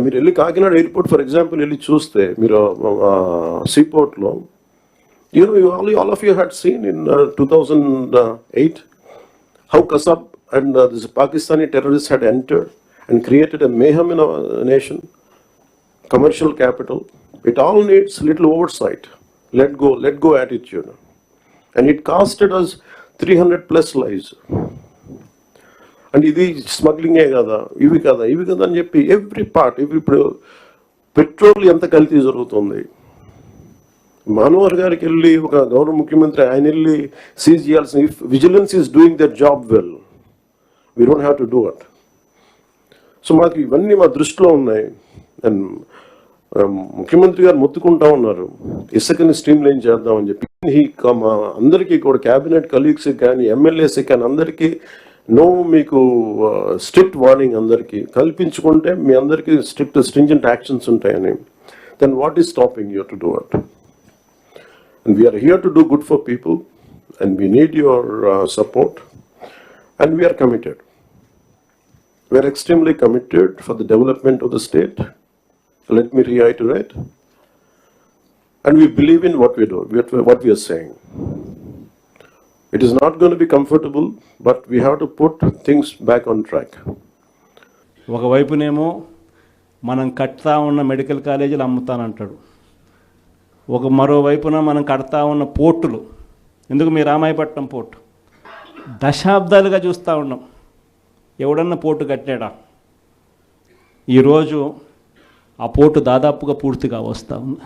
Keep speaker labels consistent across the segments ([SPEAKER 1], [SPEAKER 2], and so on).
[SPEAKER 1] మీరు వెళ్ళి Kakinada airport for example వెళ్ళి చూస్తే మీరు సీపోర్ట్లో all of you had seen in 2008 how Kasab and this Pakistani terrorists had entered and created a mayhem in our nation, commercial capital. It all needs little oversight, let go attitude, and it costed us 300 plus lives. And ఇది స్మగ్లింగే కదా ఇవి కదా అని చెప్పి every part ఇప్పుడు petrol ఎంత కల్తీ జరుగుతుంది. మనోహర్ గారికి వెళ్ళి ఒక గౌరవ ముఖ్యమంత్రి ఆయన వెళ్ళి సీజ్ చేయాల్సిన, if vigilance is doing their job well, we don't have to do it. So మాకు ఇవన్నీ మా దృష్టిలో ఉన్నాయి. అండ్ ముఖ్యమంత్రి గారు మొత్తుకుంటా ఉన్నారు ఇసుకని స్ట్రీమ్ లైన్ చేద్దామని చెప్పి. అందరికీ కూడా క్యాబినెట్ కలీగ్స్కి కానీ ఎమ్మెల్యేస్కి కానీ అందరికీ మీకు స్ట్రిక్ట్ వార్నింగ్ అందరికీ కల్పించుకుంటే మీ అందరికీ స్ట్రింజెంట్ యాక్షన్స్ ఉంటాయని. Then what is stopping you to do it? And we are here to do good for people, and we need your support, and we are committed. We are extremely committed for the development of the state. Let me reiterate. And we believe in what we do, what we are saying. It is not going to be comfortable, but we have to put things back on track.
[SPEAKER 2] ఒకవైపునేమో మనం కట్తా ఉన్న medical కాలేజీలు అమ్ముతానంటాడు, మరోవైపున మనం కడతా ఉన్న పోర్టులు, ఎందుకు మీ Ramayapatnam port దశాబ్దాలుగా చూస్తూ ఉన్నాం. ఎవడన్నా పోర్టు కట్టాడా? ఈరోజు ఆ పోర్టు దాదాపుగా పూర్తిగా వస్తూ ఉంది.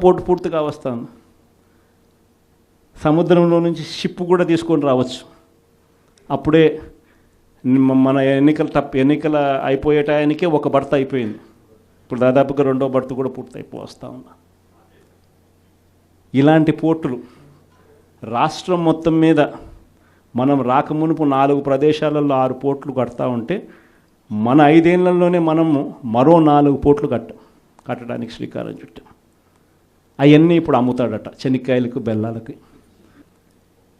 [SPEAKER 2] పోర్టు పూర్తిగా వస్తూ ఉంది. సముద్రంలో నుంచి షిప్ కూడా తీసుకొని రావచ్చు. అప్పుడే మన ఎన్నికల అయిపోయే టయానికే ఒక బర్త అయిపోయింది. ఇప్పుడు దాదాపుగా రెండో బర్త్ కూడా పూర్తయిపోవస్తూ ఉన్నా. ఇలాంటి పోర్టులు రాష్ట్రం మొత్తం మీద మనం రాకమునుపు 4 ప్రదేశాలలో 6 పోర్టులు కడతా ఉంటే మన 5 ఏళ్లలోనే మనము మరో 4 పోర్టులు కట్టడానికి శ్రీకారం చుట్టాం. అవన్నీ ఇప్పుడు అమ్ముతాడట చెనిక్కాయలకు బెల్లాలకి.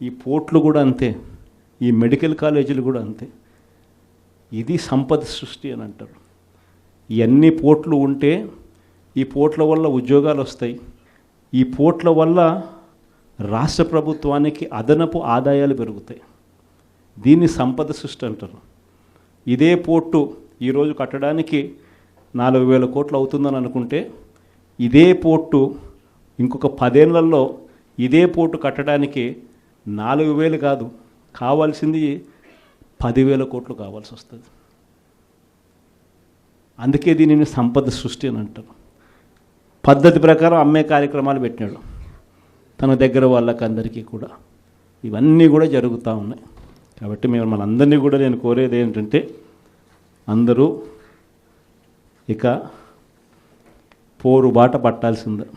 [SPEAKER 2] ఈ పోర్టులు కూడా అంతే, ఈ మెడికల్ కాలేజీలు కూడా అంతే. ఇది సంపద సృష్టి అని అంటారు. ఇవన్నీ పోర్ట్లు ఉంటే ఈ పోర్ట్ల వల్ల ఉద్యోగాలు వస్తాయి. ఈ పోర్ట్ల వల్ల రాష్ట్ర ప్రభుత్వానికి అదనపు ఆదాయాలు పెరుగుతాయి. దీన్ని సంపద సృష్టి అంటారు. ఇదే పోర్టు ఈరోజు కట్టడానికి 4,000 కోట్లు అవుతుందని అనుకుంటే, ఇదే పోర్టు ఇంకొక 10 ఏళ్లలో ఇదే పోర్టు కట్టడానికి 4,000 కాదు, కావాల్సింది 10,000 కోట్లు కావాల్సి వస్తుంది. అందుకే దీనిని సంపద సృష్టి అని అంటారు. పద్ధతి ప్రకారం అమ్మే కార్యక్రమాలు పెట్టినాడు తన దగ్గర వాళ్ళకి అందరికీ కూడా. ఇవన్నీ కూడా జరుగుతూ ఉన్నాయి. కాబట్టి మనందరినీ కూడా నేను కోరేది ఏంటంటే, అందరూ ఇక పోరు బాట పట్టాల్సిందే.